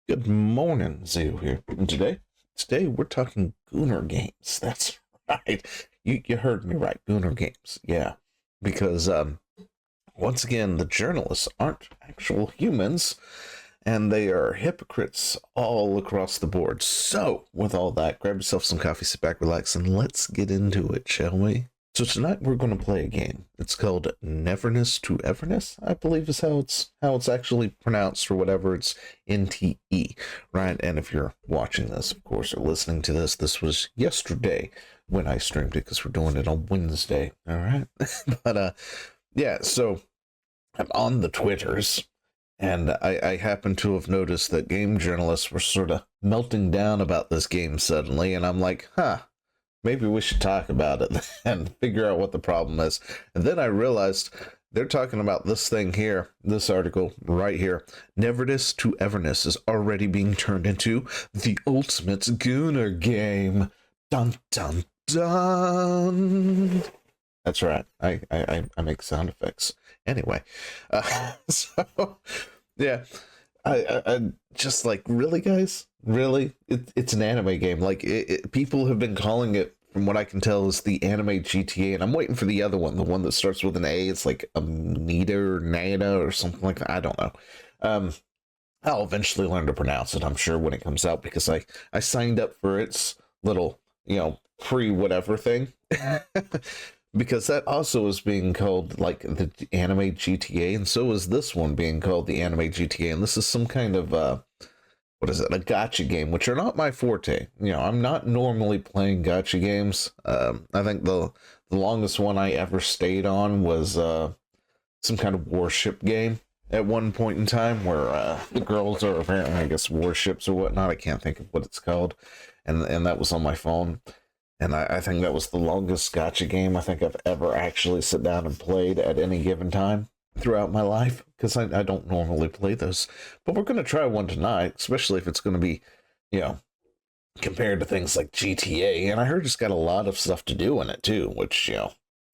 Good morning, Zeo here. And today we're talking Gooner games. That's right. You heard me right. Gooner games. Yeah. Because once again, the journalists aren't actual humans and they are hypocrites all across the board. So, with all that, grab yourself some coffee, sit back, relax, and let's get into it, shall we? So tonight we're going to play a game. It's called Neverness to Everness, I believe is how it's actually pronounced or whatever. It's NTE, right? And if you're watching this, of course, or listening to this was yesterday when I streamed it because we're doing it on Wednesday. All right, but yeah. So I'm on the Twitters, and I happen to have noticed that game journalists were sort of melting down about this game suddenly, and I'm like, huh, maybe we should talk about it and figure out what the problem is. And then I realized they're talking about this thing here, this article right here. Neverness to Everness is already being turned into the ultimate Gooner game. Dun dun dun. That's right. I make sound effects. Anyway, so yeah, I just like, really, guys, really, it's an anime game. Like people have been calling it, from what I can tell, is the anime GTA, and I'm waiting for the other one, the one that starts with an A. It's like Amnita or Nana or something like that. I don't know. Um, I'll eventually learn to pronounce it, I'm sure, when it comes out, because I signed up for its little, pre whatever thing. Because that also is being called like the anime GTA, and so is this one being called the anime GTA. And this is some kind of what is it, a gotcha game, which are not my forte. I'm not normally playing gotcha games. I think the longest one I ever stayed on was some kind of warship game at one point in time, where the girls are apparently, I guess, warships or whatnot. I can't think of what it's called, and that was on my phone. And I think that was the longest gotcha game I think I've ever actually sit down and played at any given time throughout my life, because I don't normally play those. But we're going to try one tonight, especially if it's going to be, you know, compared to things like GTA. And I heard it's got a lot of stuff to do in it too, which,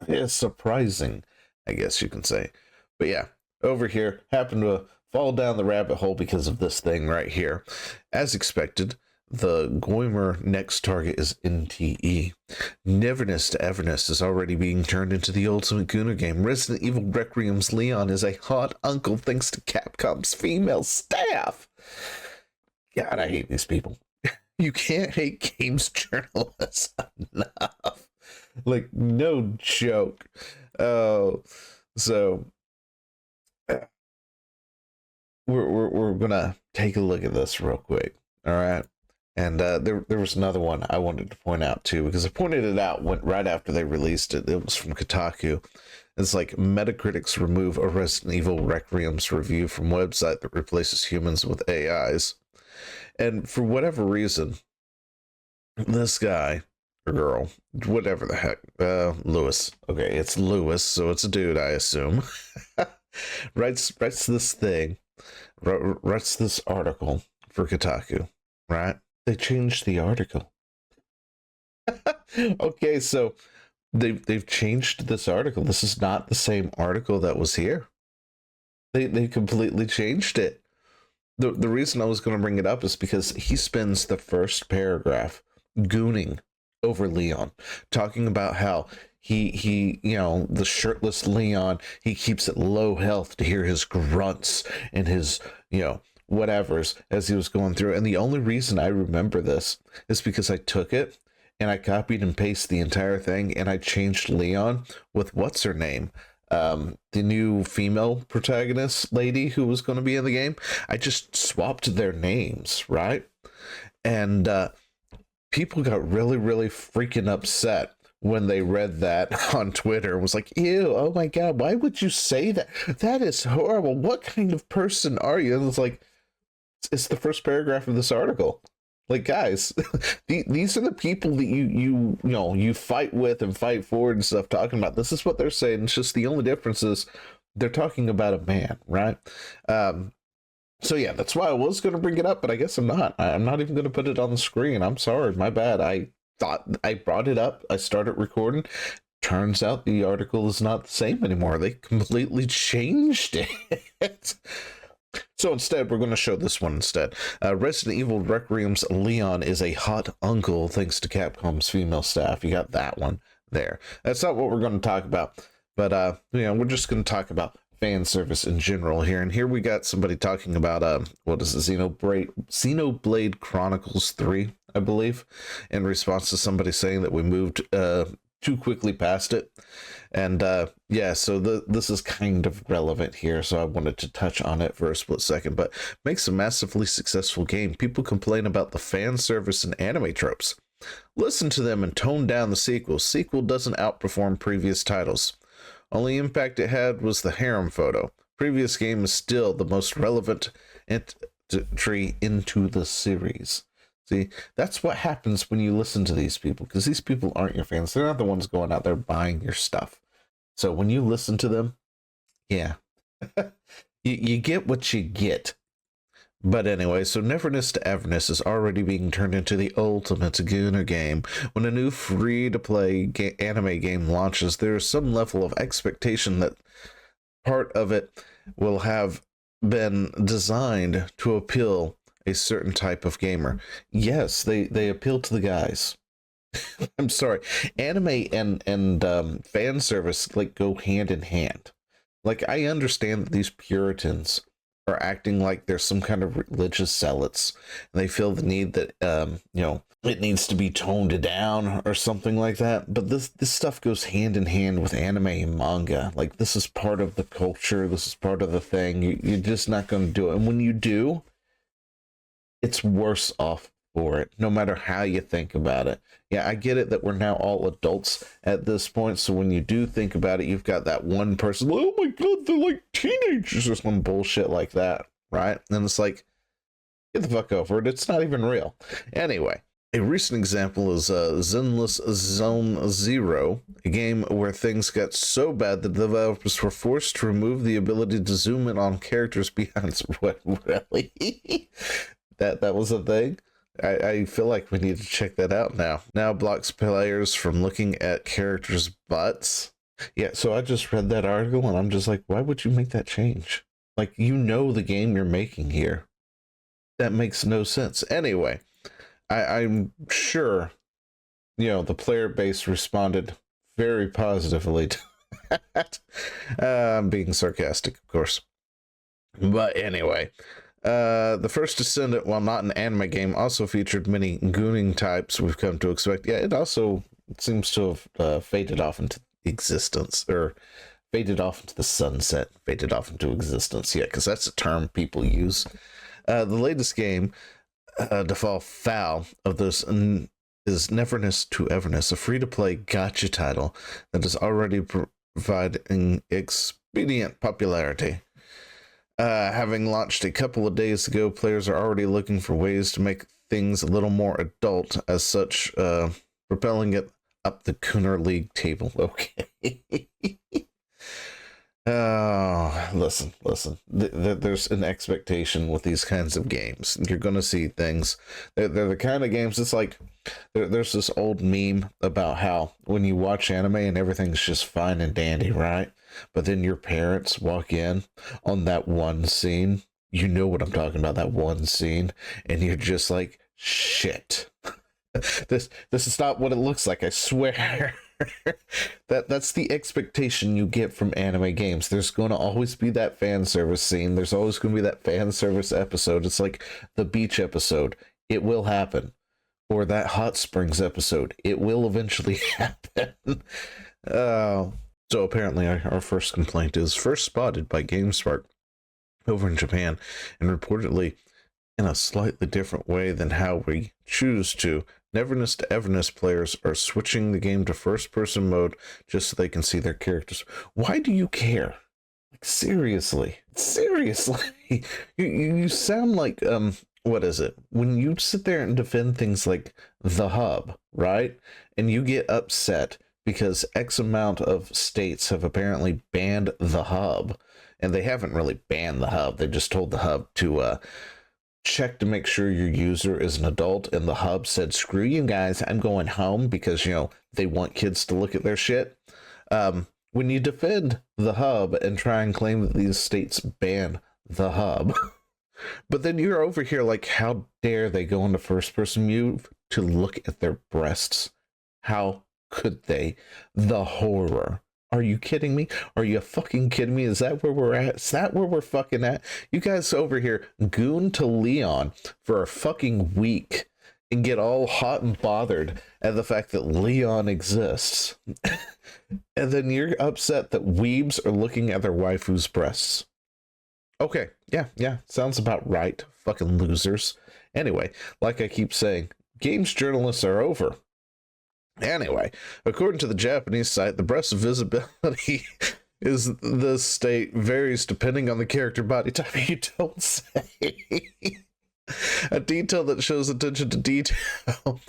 is surprising, I guess you can say. But yeah, over here, happened to fall down the rabbit hole because of this thing right here. As expected, the Goimer next target is NTE. Neverness to Everness is already being turned into the ultimate Gooner game. Resident Evil Requiem's Leon is a hot uncle thanks to Capcom's female staff. God, I hate these people. You can't hate games journalists enough. Like, no joke. Oh, so we're gonna take a look at this real quick. All right. And there was another one I wanted to point out too, because I pointed it out right after they released it. It was from Kotaku. It's like, Metacritic's remove a Resident Evil Requiem's review from website that replaces humans with AIs. And for whatever reason, this guy or girl, whatever the heck, Lewis. Okay, it's Lewis, so it's a dude, I assume. writes this thing, writes this article for Kotaku, right? They changed the article. Okay, so they've changed this article. This is not the same article that was here. They completely changed it. The reason I was going to bring it up is because he spends the first paragraph gooning over Leon, talking about how he the shirtless Leon, he keeps it low health to hear his grunts and his whatevers as he was going through. And the only reason I remember this is because I took it and I copied and pasted the entire thing, and I changed Leon with what's her name, the new female protagonist lady who was going to be in the game. I just swapped their names, right? And people got really, really freaking upset when they read that on Twitter. It was like, ew, oh my god, why would you say that? That is horrible. What kind of person are you? And it's like, it's the first paragraph of this article. Like, guys, these are the people that you fight with and fight for and stuff, talking about this is what they're saying. It's just the only difference is they're talking about a man, right? So yeah, that's why I was going to bring it up, but I guess I'm not. I'm not even going to put it on the screen. I'm sorry, my bad. I thought I brought it up. I started recording. Turns out the article is not the same anymore. They completely changed it. So instead, we're going to show this one instead. Resident Evil Requiem's Leon is a hot uncle thanks to Capcom's female staff. You got that one there. That's not what we're going to talk about, but we're just going to talk about fan service in general here. And here we got somebody talking about what is it, Xenoblade Chronicles 3, I believe, in response to somebody saying that we moved too quickly past it. And so this is kind of relevant here, so I wanted to touch on it for a split second. But makes a massively successful game. People complain about the fan service and anime tropes. Listen to them and tone down the sequel. Sequel doesn't outperform previous titles. Only impact it had was the harem photo. Previous game is still the most relevant entry into the series. See, that's what happens when you listen to these people, because these people aren't your fans. They're not the ones going out there buying your stuff. So when you listen to them, yeah, you get what you get. But anyway, so Neverness to Everness is already being turned into the ultimate Gooner game. When a new free-to-play anime game launches, there is some level of expectation that part of it will have been designed to appeal a certain type of gamer. Yes, they appeal to the guys. I'm sorry. Anime and fan service like go hand in hand. Like, I understand that these Puritans are acting like they're some kind of religious zealots, and they feel the need that it needs to be toned down or something like that. But this stuff goes hand in hand with anime and manga. Like, this is part of the culture. This is part of the thing. You're just not going to do it. And when you do, it's worse off for it, no matter how you think about it. Yeah, I get it that we're now all adults at this point, so when you do think about it, you've got that one person, oh my god, they're like teenagers or some bullshit like that, right? And it's like, get the fuck over it, it's not even real. Anyway, a recent example is Zenless Zone Zero, a game where things got so bad that the developers were forced to remove the ability to zoom in on characters behind. What, really? That was a thing? I feel like we need to check that out now. Now blocks players from looking at characters' butts. Yeah, so I just read that article and I'm just like, why would you make that change? Like, you know the game you're making here. That makes no sense. Anyway, I'm sure, the player base responded very positively to that. I'm being sarcastic, of course. But anyway, the first Descendant, while not an anime game, also featured many gooning types we've come to expect. Yeah, it also seems to have faded off into existence, or faded off into the sunset, faded off into existence. Yeah, because that's a term people use. The latest game to fall foul of this is Neverness to Everness, a free-to-play gacha title that is already providing expedient popularity. Having launched a couple of days ago, players are already looking for ways to make things a little more adult, as such, propelling it up the Cooner League table. Okay. Listen. There's an expectation with these kinds of games. You're going to see things. They're the kind of games, it's like, there's this old meme about how when you watch anime and everything's just fine and dandy, right? But then your parents walk in on that one scene. You know what I'm talking about, that one scene. And you're just like, shit. This is not what it looks like, I swear. That's the expectation you get from anime games. There's going to always be that fan service scene. There's always going to be that fan service episode. It's like the beach episode. It will happen. Or that hot springs episode. It will eventually happen. So apparently our first complaint is first spotted by GameSpark over in Japan, and reportedly in a slightly different way than how we choose to. Neverness to Everness players are switching the game to first-person mode just so they can see their characters. Why do you care? Like, seriously. You sound like, what is it? When you sit there and defend things like the hub, right? And you get upset because X amount of states have apparently banned the hub. And they haven't really banned the hub. They just told the hub to check to make sure your user is an adult. And the hub said, screw you guys, I'm going home, because, they want kids to look at their shit. When you defend the hub and try and claim that these states ban the hub. But then you're over here like, how dare they go into first person view to look at their breasts? How could they? The horror. Are you kidding me? Are you fucking kidding me? Is that where we're at? Is that where we're fucking at? You guys over here goon to Leon for a fucking week and get all hot and bothered at the fact that Leon exists. And then you're upset that weebs are looking at their waifu's breasts. Okay, yeah, sounds about right. Fucking losers. Anyway, like I keep saying, games journalists are over. Anyway, according to the Japanese site, the breast visibility is the state varies depending on the character body type. You don't say. A detail that shows attention to detail.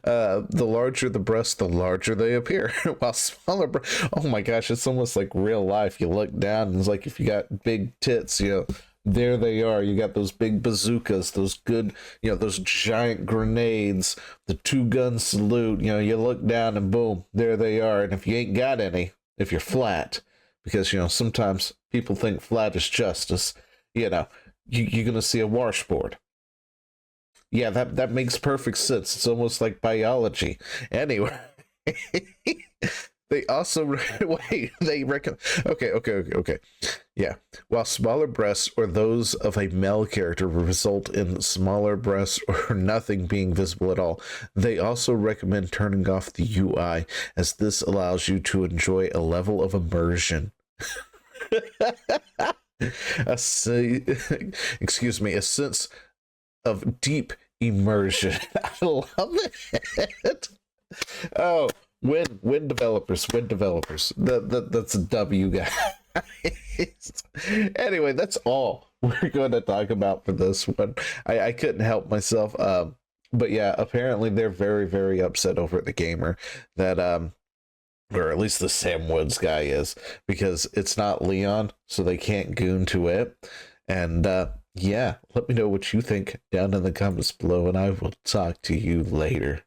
The larger the breast, the larger they appear. While smaller oh my gosh, it's almost like real life. You look down and it's like if you got big tits, you know, there they are. You got those big bazookas, those good, you know, those giant grenades, the 2-gun salute. You know, you look down and boom, there they are. And if you ain't got any, if you're flat, because, you know, sometimes people think flat is justice, you know, you're going to see a washboard. Yeah, that makes perfect sense. It's almost like biology. Anyway, they also they recommend. Okay. Yeah, while smaller breasts or those of a male character result in smaller breasts or nothing being visible at all, they also recommend turning off the UI, as this allows you to enjoy a level of immersion. Excuse me, a sense of deep immersion. I love it. Oh, win developers. That's a W, guys. Anyway, that's all we're going to talk about for this one. I couldn't help myself. But yeah, apparently they're very, very upset over at the Gamer that or at least the Sam Woods guy is, because it's not Leon, so they can't goon to it. And yeah, let me know what you think down in the comments below, and I will talk to you later.